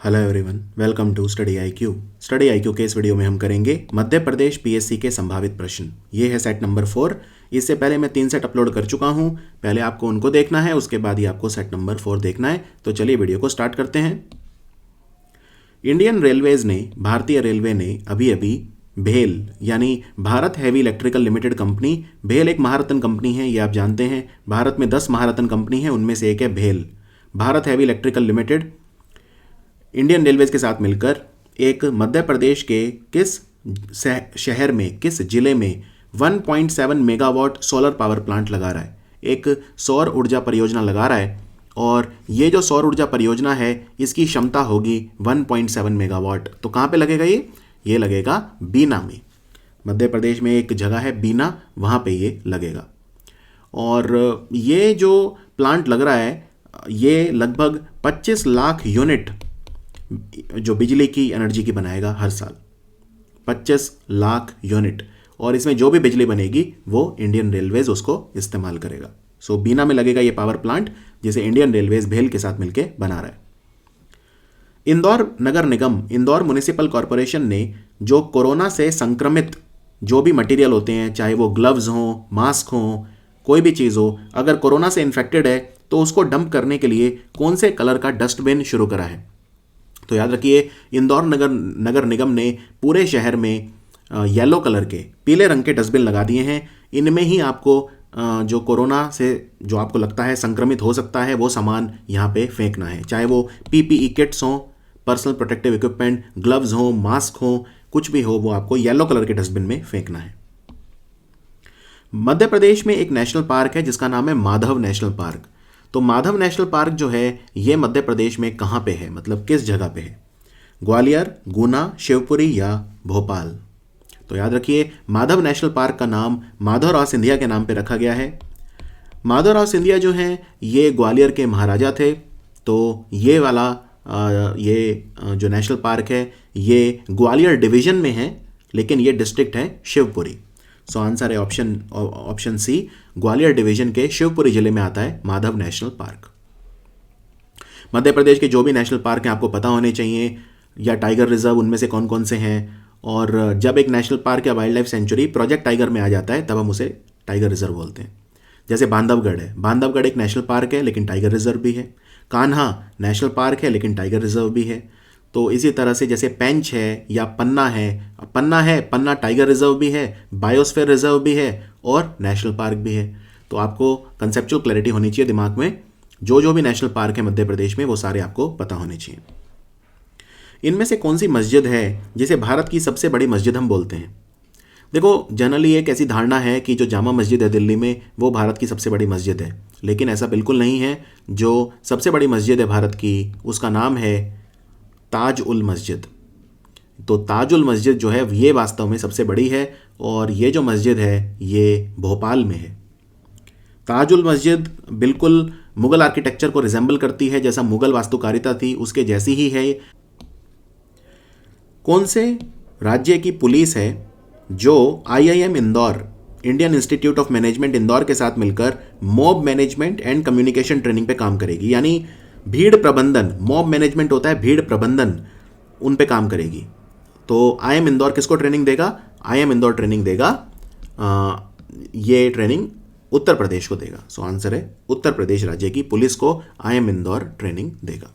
Hello everyone, welcome to study IQ. Study IQ के इस video में हम करेंगे मध्य प्रदेश पीएससी के संभावित प्रश्न। ये है सेट नंबर 4। इससे पहले मैं 3 सेट अपलोड कर चुका हूँ। पहले आपको उनको देखना है, उसके बाद ही आपको सेट नंबर 4 देखना है। तो चलिए वीडियो को स्टार्ट करते हैं। इंडियन रेलवेज ने, भारतीय रेलवे ने अभी अभी भेल यानी Bharat heavy electrical limited company, भेल एक महारत्न कंपनी है, ये आप जानते हैं। भारत में 10 महारत्न कंपनी है, उनमें से एक है भेल। Bharat heavy electrical limited Indian railways के साथ मिलकर एक मध्य प्रदेश के किस शहर में, किस जिले में 1.7 मेगावाट सोलर पावर प्लांट लगा रहा है। एक सौर ऊर्जा परियोजना लगा रहा है और ये जो सौर ऊर्जा परियोजना है इसकी क्षमता होगी 1.7 मेगावाट। तो कहाँ पे लगेगा ये लगेगा बीना में। मध्य प्रदेश में एक जगह है बीना, वहाँ पे ये लगेगा। और ये जो प्लांट लग रहा है ये लगभग 25 लाख यूनिट जो बिजली की एनर्जी की बनाएगा हर साल। 25 लाख यूनिट, और इसमें जो भी बिजली बनेगी वो इंडियन रेलवेज उसको इस्तेमाल करेगा। सो बीना में लगेगा ये पावर प्लांट जिसे इंडियन रेलवेज भेल के साथ मिलकर बना रहा है। इंदौर नगर निगम, इंदौर म्युनिसिपल कॉरपोरेशन ने जो कोरोना से संक्रमित जो भी मटेरियल होते हैं, चाहे वो ग्लव्स हों, मास्क हों, कोई भी चीज़ हो, अगर कोरोना से इन्फेक्टेड है तो उसको डंप करने के लिए कौन से कलर का डस्टबिन शुरू करा है। तो याद रखिए, इंदौर नगर निगम ने पूरे शहर में येलो कलर के, पीले रंग के डस्टबिन लगा दिए हैं। इनमें ही आपको जो कोरोना से जो आपको लगता है संक्रमित हो सकता है वो सामान यहाँ पे फेंकना है, चाहे वो पीपीई किट्स हों, पर्सनल प्रोटेक्टिव इक्विपमेंट, ग्लव्स हों, मास्क हों, कुछ भी हो, वो आपको येलो कलर के डस्टबिन में फेंकना है। मध्य प्रदेश में एक नेशनल पार्क है जिसका नाम है माधव नेशनल पार्क। तो माधव नेशनल पार्क जो है ये मध्य प्रदेश में कहाँ पे है, मतलब किस जगह पे है? ग्वालियर, गुना, शिवपुरी या भोपाल? तो याद रखिए, माधव नेशनल पार्क का नाम माधवराव सिंधिया के नाम पे रखा गया है। माधवराव सिंधिया जो हैं ये ग्वालियर के महाराजा थे। तो ये वाला जो नेशनल पार्क है ये ग्वालियर डिवीजन में है, लेकिन ये डिस्ट्रिक्ट है शिवपुरी। सो आंसर है ऑप्शन सी, ग्वालियर डिवीजन के शिवपुरी जिले में आता है माधव नेशनल पार्क। मध्य प्रदेश के जो भी नेशनल पार्क हैं आपको पता होने चाहिए, या टाइगर रिजर्व, उनमें से कौन कौन से हैं। और जब एक नेशनल पार्क या wild life sanctuary project tiger में आ जाता है तब हम उसे टाइगर रिजर्व बोलते हैं। जैसे बांधवगढ़ है, बांधवगढ़ एक नेशनल पार्क है लेकिन टाइगर रिजर्व भी है। कान्हा नेशनल पार्क है लेकिन टाइगर रिजर्व भी है। तो इसी तरह से जैसे पेंच है या पन्ना है, पन्ना टाइगर रिजर्व भी है, बायोस्फीयर रिजर्व भी है और नेशनल पार्क भी है। तो आपको कंसेप्चुअल क्लैरिटी होनी चाहिए दिमाग में, जो भी नेशनल पार्क है मध्य प्रदेश में वो सारे आपको पता होने चाहिए। इनमें से कौन सी मस्जिद है जिसे भारत की सबसे बड़ी मस्जिद हम बोलते हैं? देखो, जनरली एक ऐसी धारणा है कि जो जामा मस्जिद है दिल्ली में वो भारत की सबसे बड़ी मस्जिद है, लेकिन ऐसा बिल्कुल नहीं है। जो सबसे बड़ी मस्जिद है भारत की उसका नाम है ताज उल मस्जिद। तो ताज उल मस्जिद जो है ये वास्तव में सबसे बड़ी है, और ये जो मस्जिद है ये भोपाल में है। ताज उल मस्जिद बिल्कुल मुगल आर्किटेक्चर को रिजेंबल करती है, जैसा मुगल वास्तुकारिता थी उसके जैसी ही है। कौन से राज्य की पुलिस है जो IIM Indore, Indian institute of management Indore के साथ मिलकर mob management and communication training पे काम करेगी? यानी भीड़ प्रबंधन, मॉब मैनेजमेंट होता है भीड़ प्रबंधन, उन पे काम करेगी। तो IIM इंदौर किसको ट्रेनिंग देगा? IIM इंदौर ट्रेनिंग देगा, ये ट्रेनिंग उत्तर प्रदेश को देगा। सो आंसर है उत्तर प्रदेश राज्य की पुलिस को IIM इंदौर ट्रेनिंग देगा।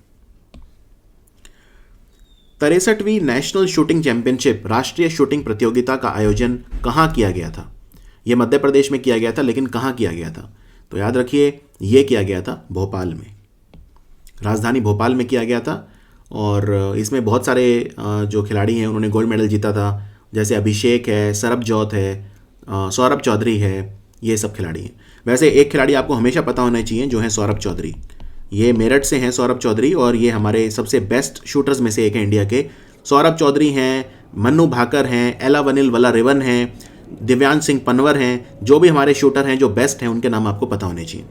63वीं नेशनल शूटिंग चैंपियनशिप, राष्ट्रीय शूटिंग प्रतियोगिता का आयोजन कहाँ किया गया था? यह मध्य प्रदेश में किया गया था, लेकिन कहाँ किया गया था? तो याद रखिए, यह किया गया था भोपाल में, राजधानी भोपाल में किया गया था। और इसमें बहुत सारे जो खिलाड़ी हैं उन्होंने गोल्ड मेडल जीता था, जैसे अभिषेक है, सरबजोत है, सौरभ चौधरी है, ये सब खिलाड़ी हैं। वैसे एक खिलाड़ी आपको हमेशा पता होना चाहिए जो है सौरभ चौधरी। ये मेरठ से हैं सौरभ चौधरी, और ये हमारे सबसे बेस्ट शूटर्स में से एक हैं इंडिया के। सौरभ चौधरी हैं, मन्नू भाकर हैं, एलावनिल वलारिवन हैं, दिव्यांश सिंह पनवर हैं। जो भी हमारे शूटर हैं जो बेस्ट हैं उनके नाम आपको पता होने चाहिए।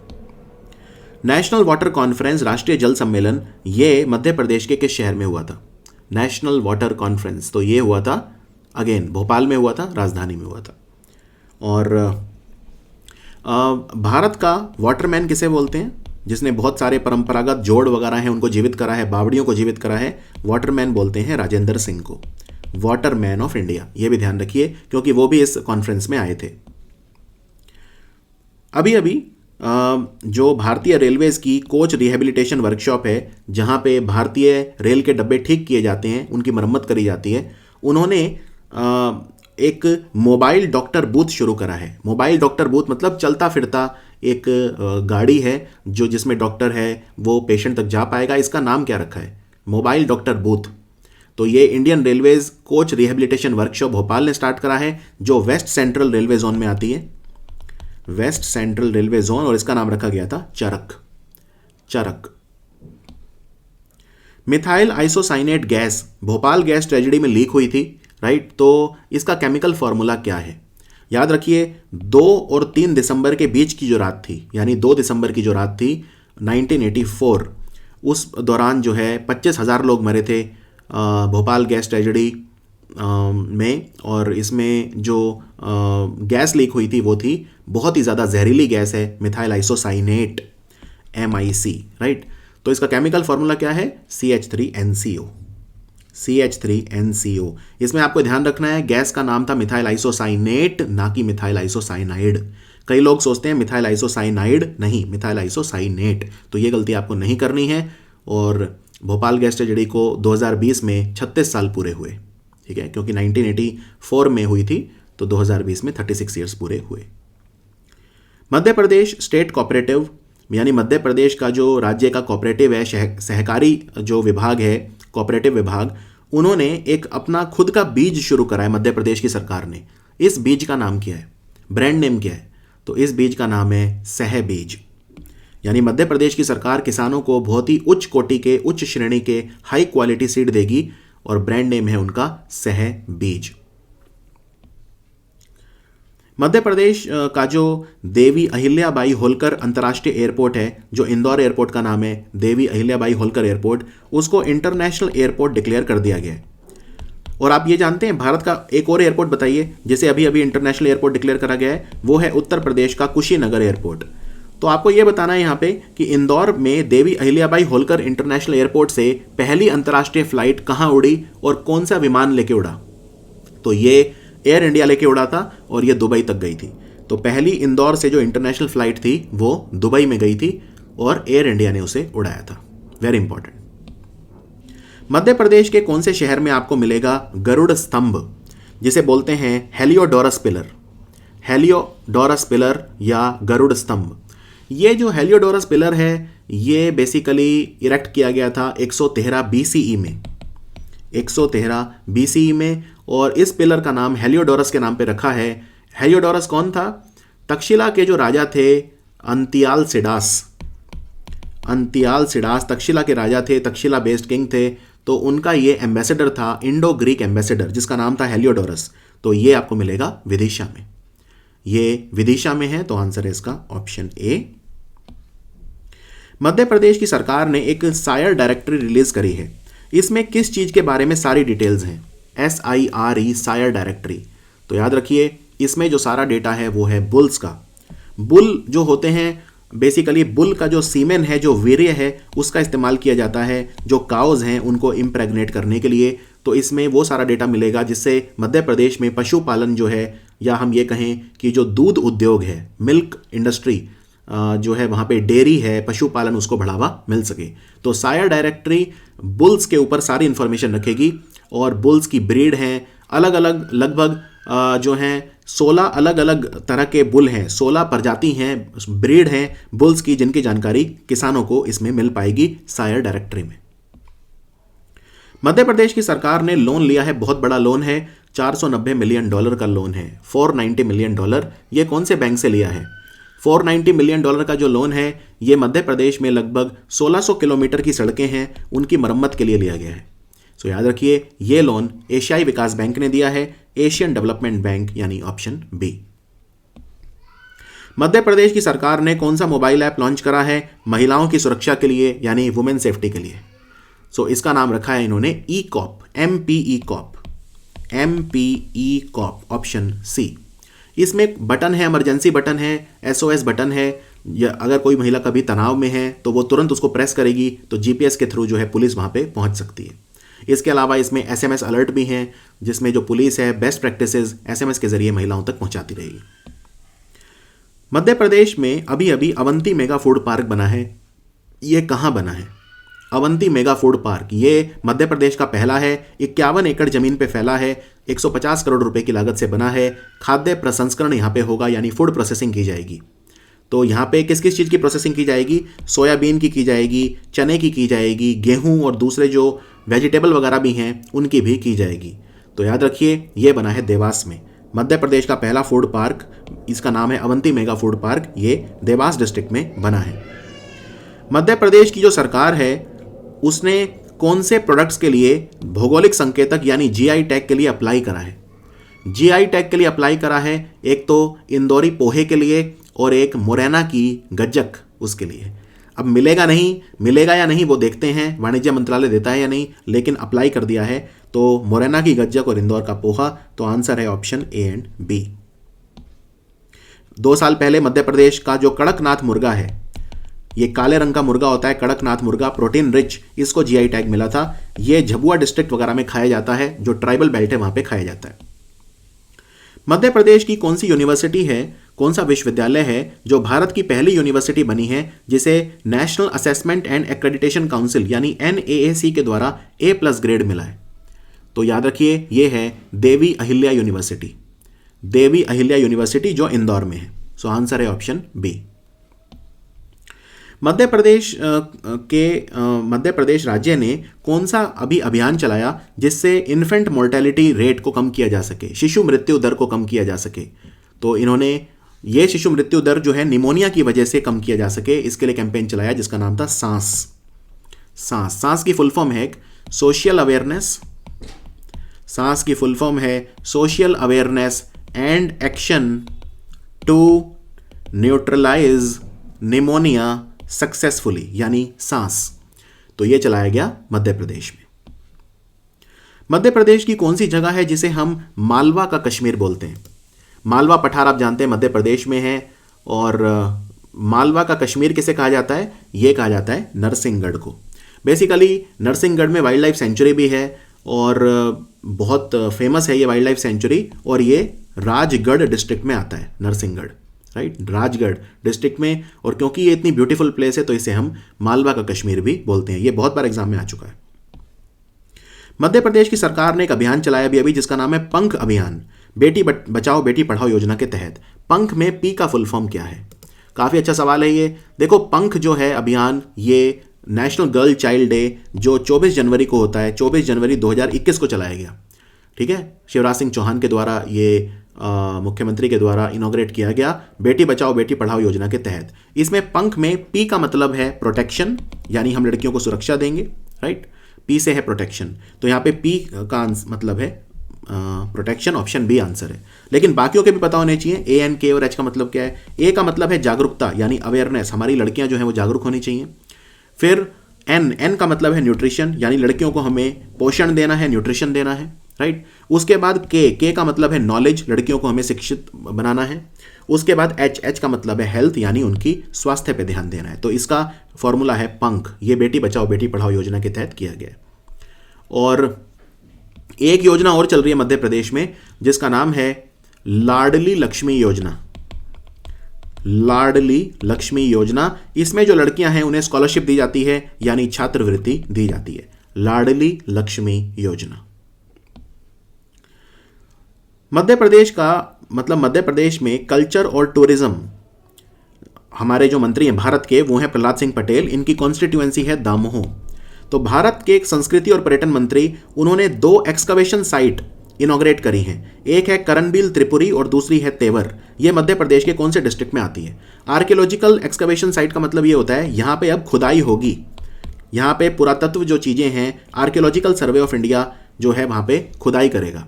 नेशनल वाटर कॉन्फ्रेंस, राष्ट्रीय जल सम्मेलन, ये मध्य प्रदेश के किस शहर में हुआ था? नेशनल वाटर कॉन्फ्रेंस, तो ये हुआ था अगेन भोपाल में हुआ था, राजधानी में हुआ था। और भारत का वाटरमैन किसे बोलते हैं? जिसने बहुत सारे परंपरागत जोड़ वगैरह हैं उनको जीवित करा है, बावड़ियों को जीवित करा है, वाटरमैन बोलते हैं राजेंद्र सिंह को, वाटरमैन ऑफ इंडिया। ये भी ध्यान रखिए क्योंकि वो भी इस कॉन्फ्रेंस में आए थे। अभी अभी जो भारतीय रेलवेज की कोच रिहेबिलिटेशन वर्कशॉप है, जहां पे भारतीय रेल के डब्बे ठीक किए जाते हैं, उनकी मरम्मत करी जाती है, उन्होंने एक मोबाइल डॉक्टर बूथ शुरू करा है। मोबाइल डॉक्टर बूथ मतलब चलता फिरता एक गाड़ी है जो जिसमें डॉक्टर है वो पेशेंट तक जा पाएगा। इसका नाम क्या रखा है? Mobile doctor booth. तो ये Indian railways coach rehabilitation workshop Bhopal ने स्टार्ट करा है, जो वेस्ट सेंट्रल रेलवे जोन में आती है, वेस्ट सेंट्रल रेलवे जोन, और इसका नाम रखा गया था Charak. Charak. Methyl isocyanate gas Bhopal gas tragedy में लीक हुई थी, राइट? तो इसका केमिकल फॉर्मूला क्या है? याद रखिए 2 और 3 दिसंबर के बीच की जो रात थी, यानी 2 दिसंबर की जो रात थी 1984, उस दौरान जो है 25,000 लोग मरे थे भोपाल गैस ट्रेजेडी में। और इसमें जो गैस लीक हुई थी वो थी बहुत ही ज़्यादा जहरीली गैस है, मिथाइल आइसोसाइनेट, MIC, राइट? तो इसका केमिकल फॉर्मूला क्या है? CH3NCO। CH3NCO। इसमें आपको ध्यान रखना है गैस का नाम था मिथाइल आइसोसाइनेट, ना कि मिथाइल आइसोसाइनाइड। कई लोग सोचते हैं मिथाइल आइसोसाइनाइड, नहीं, मिथाइल आइसोसाइनेट। तो ये गलती आपको नहीं करनी है। और भोपाल गैस ट्रेजेडी को 2020 में 36 साल पूरे हुए, ठीक है, क्योंकि 1984 में हुई थी, तो 2020 में 36 ईयर्स पूरे हुए। मध्य प्रदेश स्टेट कोऑपरेटिव, यानी मध्य प्रदेश का जो राज्य का कोऑपरेटिव है, सहकारी जो विभाग है, कोऑपरेटिव विभाग, उन्होंने एक अपना खुद का बीज शुरू करा है मध्य प्रदेश की सरकार ने। इस बीज का नाम क्या है? ब्रांड नेम क्या है? तो इस बीज का नाम है सह बीज। यानी मध्य प्रदेश की सरकार किसानों को बहुत ही उच्च कोटि के, उच्च श्रेणी के हाई क्वालिटी सीड देगी, और ब्रांड नेम है उनका सह बीज। मध्य प्रदेश का जो देवी अहिल्याबाई होलकर अंतर्राष्ट्रीय एयरपोर्ट है, जो इंदौर एयरपोर्ट का नाम है देवी अहिल्याबाई होलकर एयरपोर्ट, उसको इंटरनेशनल एयरपोर्ट डिक्लेयर कर दिया गया है। और आप ये जानते हैं भारत का एक और एयरपोर्ट बताइए जिसे अभी अभी इंटरनेशनल एयरपोर्ट डिक्लेयर करा गया है? वो है उत्तर प्रदेश का कुशीनगर एयरपोर्ट। तो आपको यह बताना है यहाँ पे कि इंदौर में देवी अहिल्याबाई होलकर इंटरनेशनल एयरपोर्ट से पहली अंतर्राष्ट्रीय फ्लाइट कहाँ उड़ी और कौन सा विमान लेके उड़ा? तो ये एयर इंडिया लेके उड़ा था और ये दुबई तक गई थी। तो पहली इंदौर से जो इंटरनेशनल फ्लाइट थी वो दुबई में गई थी और एयर इंडिया ने उसे उड़ाया था। Very important. मध्य प्रदेश के कौन से शहर में आपको मिलेगा गरुड़ स्तंभ, जिसे बोलते हैं हेलियोडोरस पिलर? हेलियोडोरस पिलर या गरुड़ स्तंभ। ये जो हेलियोडोरस पिलर है ये बेसिकली इरेक्ट किया गया था 113 BCE में, 113 BCE में, और इस पिलर का नाम हेलियोडोरस के नाम पे रखा है। हेलियोडोरस कौन था? तक्षशिला के जो राजा थे अंतियालसिडास। अंतियालसिडास तक्षशिला के राजा थे, तक्षशिला बेस्ड किंग थे, तो उनका ये एम्बेसडर था, इंडो ग्रीक एम्बेसडर, जिसका नाम था हेलियोडोरस। तो ये आपको मिलेगा विदिशा में। ये विदिशा में है, तो आंसर है इसका ऑप्शन ए। मध्य प्रदेश की सरकार ने एक सायर डायरेक्टरी रिलीज करी है। इसमें किस चीज के बारे में सारी डिटेल्स हैं? SIRE, SIRE directory. तो याद रखिए इसमें जो सारा डेटा है वो है बुल्स का। बुल जो होते हैं बेसिकली, बुल का जो सीमेन है, जो वीर्य है, उसका इस्तेमाल किया जाता है जो काउज हैं उनको इम्प्रेग्नेट करने के लिए। तो इसमें वो सारा डेटा मिलेगा जिससे मध्य प्रदेश में पशुपालन जो है, या हम ये कहें कि जो दूध उद्योग है, मिल्क इंडस्ट्री जो है, वहाँ पे डेयरी है, पशुपालन, उसको बढ़ावा मिल सके। तो सायर डायरेक्टरी बुल्स के ऊपर सारी इन्फॉर्मेशन रखेगी, और बुल्स की ब्रीड हैं अलग अलग, लगभग जो हैं 16 अलग अलग तरह के बुल हैं, 16 प्रजाति हैं, ब्रीड हैं बुल्स की, जिनकी जानकारी किसानों को इसमें मिल पाएगी सायर डायरेक्टरी में। मध्य प्रदेश की सरकार ने लोन लिया है, बहुत बड़ा लोन है, $490 मिलियन का लोन है, $490 मिलियन। ये कौन से बैंक से लिया है? $490 मिलियन का जो लोन है ये मध्य प्रदेश में लगभग 1600 किलोमीटर की सड़कें हैं, उनकी मरम्मत के लिए लिया गया है। सो याद रखिए ये लोन एशियाई विकास बैंक ने दिया है, एशियन डेवलपमेंट बैंक, यानी ऑप्शन बी। मध्य प्रदेश की सरकार ने कौन सा मोबाइल ऐप लॉन्च करा है महिलाओं की सुरक्षा के लिए, यानी वुमेन सेफ्टी के लिए? सो इसका नाम रखा है इन्होंने ई-कॉप, MPE कॉप, ऑप्शन सी। इसमें बटन है, इमरजेंसी बटन है, SOS बटन है, या अगर कोई महिला कभी तनाव में है तो वो तुरंत उसको प्रेस करेगी तो जीपीएस के थ्रू जो है पुलिस वहाँ पे पहुँच सकती है। इसके अलावा इसमें एसएमएस अलर्ट भी हैं, जिसमें जो पुलिस है बेस्ट प्रैक्टिसेस एसएमएस के जरिए महिलाओं तक पहुँचाती रहेगी। मध्य प्रदेश में अभी अभी अवंती मेगा फूड पार्क बना है। ये कहाँ बना है? अवंती मेगा फूड पार्क ये मध्य प्रदेश का पहला है। 51 एकड़ जमीन पे फैला है। 150 करोड़ रुपए की लागत से बना है। खाद्य प्रसंस्करण यहाँ पे होगा, यानी फूड प्रोसेसिंग की जाएगी। तो यहाँ पे किस किस चीज़ की प्रोसेसिंग की जाएगी? सोयाबीन की जाएगी, चने की जाएगी, गेहूँ और दूसरे जो वेजिटेबल वगैरह भी हैं उनकी भी की जाएगी। तो याद रखिए ये बना है देवास में। मध्य प्रदेश का पहला फूड पार्क, इसका नाम है अवंती मेगा फूड पार्क, ये देवास डिस्ट्रिक्ट में बना है। मध्य प्रदेश की जो सरकार है उसने कौन से प्रोडक्ट्स के लिए भौगोलिक संकेतक यानी जीआई टैग के लिए अप्लाई करा है? जीआई टैग के लिए अप्लाई करा है एक तो इंदौरी पोहे के लिए और एक मुरैना की गज्जक उसके लिए। अब मिलेगा या नहीं वो देखते हैं, वाणिज्य मंत्रालय देता है या नहीं, लेकिन अप्लाई कर दिया है। तो मुरैना की गज्जक और इंदौर का पोहा, तो आंसर है ऑप्शन ए एंड बी। 2 साल पहले मध्य प्रदेश का जो कड़कनाथ मुर्गा है, ये काले रंग का मुर्गा होता है, कड़कनाथ मुर्गा, प्रोटीन रिच, इसको जीआई टैग मिला था। ये झबुआ डिस्ट्रिक्ट वगैरह में खाया जाता है, जो ट्राइबल बेल्ट है वहां पे खाया जाता है। मध्य प्रदेश की कौन सी यूनिवर्सिटी है, कौन सा विश्वविद्यालय है जो भारत की पहली यूनिवर्सिटी बनी है जिसे national assessment and accreditation council यानी एनएएसी के द्वारा A+ ग्रेड मिला है? तो याद रखिए ये है देवी अहिल्या यूनिवर्सिटी। देवी अहिल्या यूनिवर्सिटी जो इंदौर में है। सो आंसर है ऑप्शन बी। मध्य प्रदेश राज्य ने कौन सा अभी अभियान चलाया जिससे इन्फेंट मोर्टेलिटी रेट को कम किया जा सके, शिशु मृत्यु दर को कम किया जा सके? तो इन्होंने ये शिशु मृत्यु दर जो है निमोनिया की वजह से कम किया जा सके, इसके लिए कैंपेन चलाया जिसका नाम था सांस की फुल फॉर्म है सोशल अवेयरनेस। सांस की फुल फॉर्म है social awareness and action to neutralise pneumonia successfully, यानी सांस। तो यह चलाया गया मध्य प्रदेश में। मध्य प्रदेश की कौन सी जगह है जिसे हम मालवा का कश्मीर बोलते हैं? मालवा पठार आप जानते हैं मध्य प्रदेश में है, और मालवा का कश्मीर किसे कहा जाता है? यह कहा जाता है नरसिंहगढ़ को। बेसिकली नरसिंहगढ़ में वाइल्ड लाइफ सेंचुरी भी है और बहुत फेमस है ये वाइल्ड लाइफ सेंचुरी, और ये राजगढ़ डिस्ट्रिक्ट में आता है नरसिंहगढ़, राइट, राजगढ़ डिस्ट्रिक्ट में। और क्योंकि ये इतनी ब्यूटीफुल प्लेस है तो इसे हम मालवा का कश्मीर भी बोलते हैं। ये बहुत बार एग्जाम में आ चुका है। मध्य प्रदेश की सरकार ने एक अभियान चलाया अभी जिसका नाम है पंख अभियान, बेटी बचाओ बेटी पढ़ाओ योजना के तहत। पंख में पी का फुल फॉर्म क्या है? काफ़ी अच्छा सवाल है ये। देखो पंख जो है अभियान, ये नेशनल गर्ल चाइल्ड डे जो 24 जनवरी को होता है, 24 जनवरी 2021 को चलाया गया। ठीक है, शिवराज सिंह चौहान के द्वारा ये मुख्यमंत्री के द्वारा इनॉग्रेट किया गया बेटी बचाओ बेटी पढ़ाओ योजना के तहत। इसमें पंख में पी का मतलब है प्रोटेक्शन, यानी हम लड़कियों को सुरक्षा देंगे, राइट। पी से है प्रोटेक्शन, तो यहाँ पे पी का मतलब है प्रोटेक्शन, ऑप्शन बी आंसर है। लेकिन बाकियों के भी पता होने चाहिए। ए एन के और एच का मतलब क्या है? ए का मतलब है जागरूकता यानी अवेयरनेस, हमारी लड़कियां जो हैं वो जागरूक होनी चाहिए। फिर एन का मतलब है न्यूट्रिशन, यानी लड़कियों को हमें पोषण देना है, न्यूट्रिशन देना है, राइट। उसके बाद के का मतलब है नॉलेज, लड़कियों को हमें शिक्षित बनाना है। उसके बाद एच का मतलब है हेल्थ, यानी उनकी स्वास्थ्य पे ध्यान देना है। तो इसका फॉर्मूला है पंख। ये बेटी बचाओ बेटी पढ़ाओ योजना के तहत किया गया। और एक योजना और चल रही है मध्य प्रदेश में जिसका नाम है लाडली लक्ष्मी योजना। लाडली लक्ष्मी योजना, इसमें जो लड़कियां हैं उन्हें स्कॉलरशिप दी जाती है, यानी छात्रवृत्ति दी जाती है। लाडली लक्ष्मी योजना। मध्य प्रदेश का मतलब मध्य प्रदेश में कल्चर और टूरिज्म, हमारे जो मंत्री हैं भारत के वो हैं प्रहलाद सिंह पटेल। इनकी कॉन्स्टिट्यूएंसी है दामोह। तो भारत के एक संस्कृति और पर्यटन मंत्री, उन्होंने 2 एक्सकवेशन साइट इनॉग्रेट करी हैं। एक है करनबील त्रिपुरी और दूसरी है तेवर। ये मध्य प्रदेश के कौन से डिस्ट्रिक्ट में आती है? आर्कियोलॉजिकल एक्सकवेशन साइट का मतलब ये होता है यहाँ पे अब खुदाई होगी, यहाँ पे पुरातत्व जो चीज़ें हैं, आर्कियोलॉजिकल सर्वे ऑफ इंडिया जो है वहाँ पे खुदाई करेगा।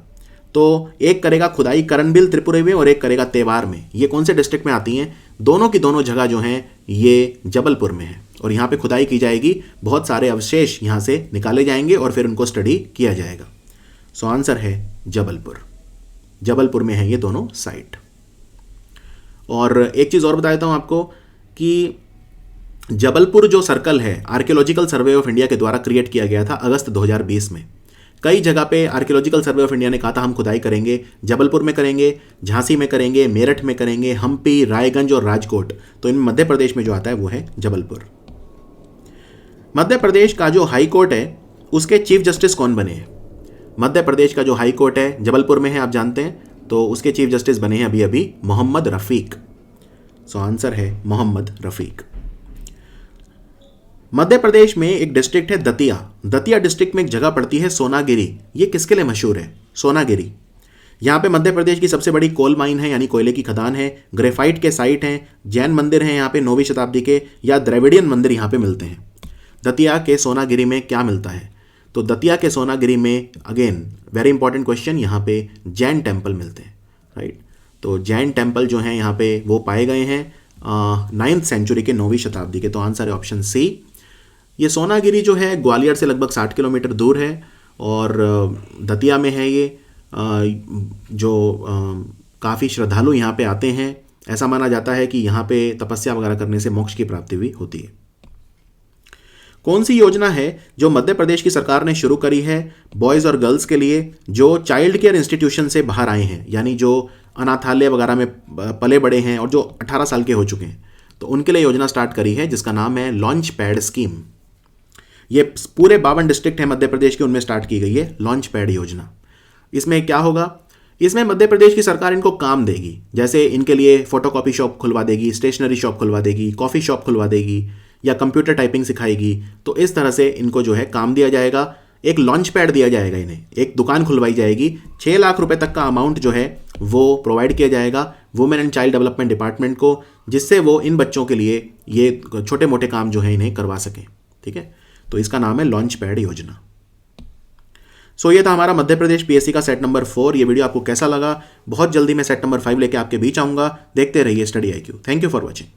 तो एक करेगा खुदाई करनबील त्रिपुरी में और एक करेगा तेवार में। ये कौन से डिस्ट्रिक्ट में आती हैं? दोनों की दोनों जगह जो हैं ये जबलपुर में है, और यहाँ पे खुदाई की जाएगी। बहुत सारे अवशेष यहाँ से निकाले जाएंगे और फिर उनको स्टडी किया जाएगा। सो आंसर है जबलपुर। जबलपुर में है ये दोनों साइट। और एक चीज़ और बता देता हूँ आपको, कि जबलपुर जो सर्कल है आर्कियोलॉजिकल सर्वे ऑफ इंडिया के द्वारा क्रिएट किया गया था अगस्त 2020 में। कई जगह पे आर्कियोलॉजिकल सर्वे ऑफ इंडिया ने कहा था हम खुदाई करेंगे, जबलपुर में करेंगे, झांसी में करेंगे, मेरठ में करेंगे, हम्पी, रायगंज और राजकोट। तो इनमें मध्य प्रदेश में जो आता है वो है जबलपुर। मध्य प्रदेश का जो हाई कोर्ट है उसके चीफ जस्टिस कौन बने हैं? मध्य प्रदेश का जो हाई कोर्ट है जबलपुर में है, आप जानते हैं, तो उसके चीफ जस्टिस बने हैं अभी अभी मोहम्मद रफीक। सो आंसर है मोहम्मद रफीक। मध्य प्रदेश में एक डिस्ट्रिक्ट है दतिया। दतिया डिस्ट्रिक्ट में एक जगह पड़ती है सोनागिरी। ये किसके लिए मशहूर है? सोनागिरी। यहाँ पे मध्य प्रदेश की सबसे बड़ी कोल माइन है, यानी कोयले की खदान है, ग्रेफाइट के साइट हैं, जैन मंदिर हैं यहाँ पे 9वीं शताब्दी के, या द्रविडियन मंदिर यहाँ पे मिलते हैं। दतिया के सोनागिरी में क्या मिलता है? तो दतिया के सोनागिरी में अगेन वेरी इंपॉर्टेंट क्वेश्चन, यहाँ पे जैन टेम्पल मिलते हैं, राइट। तो जैन टेम्पल जो हैं यहाँ पे वो पाए गए हैं 9th सेंचुरी के, 9वीं शताब्दी के। तो आंसर है ऑप्शन सी। ये सोनागिरी जो है ग्वालियर से लगभग 60 किलोमीटर दूर है और दतिया में है ये। जो काफ़ी श्रद्धालु यहाँ पे आते हैं। ऐसा माना जाता है कि यहाँ पे तपस्या वगैरह करने से मोक्ष की प्राप्ति भी होती है। कौन सी योजना है जो मध्य प्रदेश की सरकार ने शुरू करी है बॉयज़ और गर्ल्स के लिए जो चाइल्ड केयर इंस्टीट्यूशन से बाहर आए हैं, यानी जो अनाथालय वगैरह में पले बड़े हैं और जो 18 साल के हो चुके हैं, तो उनके लिए योजना स्टार्ट करी है जिसका नाम है लॉन्च पैड स्कीम। ये पूरे 52 डिस्ट्रिक्ट हैं मध्य प्रदेश के, उनमें स्टार्ट की गई है लॉन्च पैड योजना। इसमें क्या होगा? इसमें मध्य प्रदेश की सरकार इनको काम देगी, जैसे इनके लिए फोटोकॉपी शॉप खुलवा देगी, स्टेशनरी शॉप खुलवा देगी, कॉफ़ी शॉप खुलवा देगी, या कंप्यूटर टाइपिंग सिखाएगी। तो इस तरह से इनको जो है काम दिया जाएगा, एक लॉन्च पैड दिया जाएगा, इन्हें एक दुकान खुलवाई जाएगी, 6 लाख रुपए तक का अमाउंट जो है वो प्रोवाइड किया जाएगा women and child development department को, जिससे वो इन बच्चों के लिए ये छोटे मोटे काम जो है इन्हें करवा सकें। ठीक है, तो इसका नाम है लॉन्च पैड योजना। सो ये था हमारा मध्य प्रदेश पीएससी का सेट नंबर 4। ये वीडियो आपको कैसा लगा? बहुत जल्दी मैं सेट नंबर 5 लेके आपके बीच आऊँगा। देखते रहिए study IQ। Thank you for watching.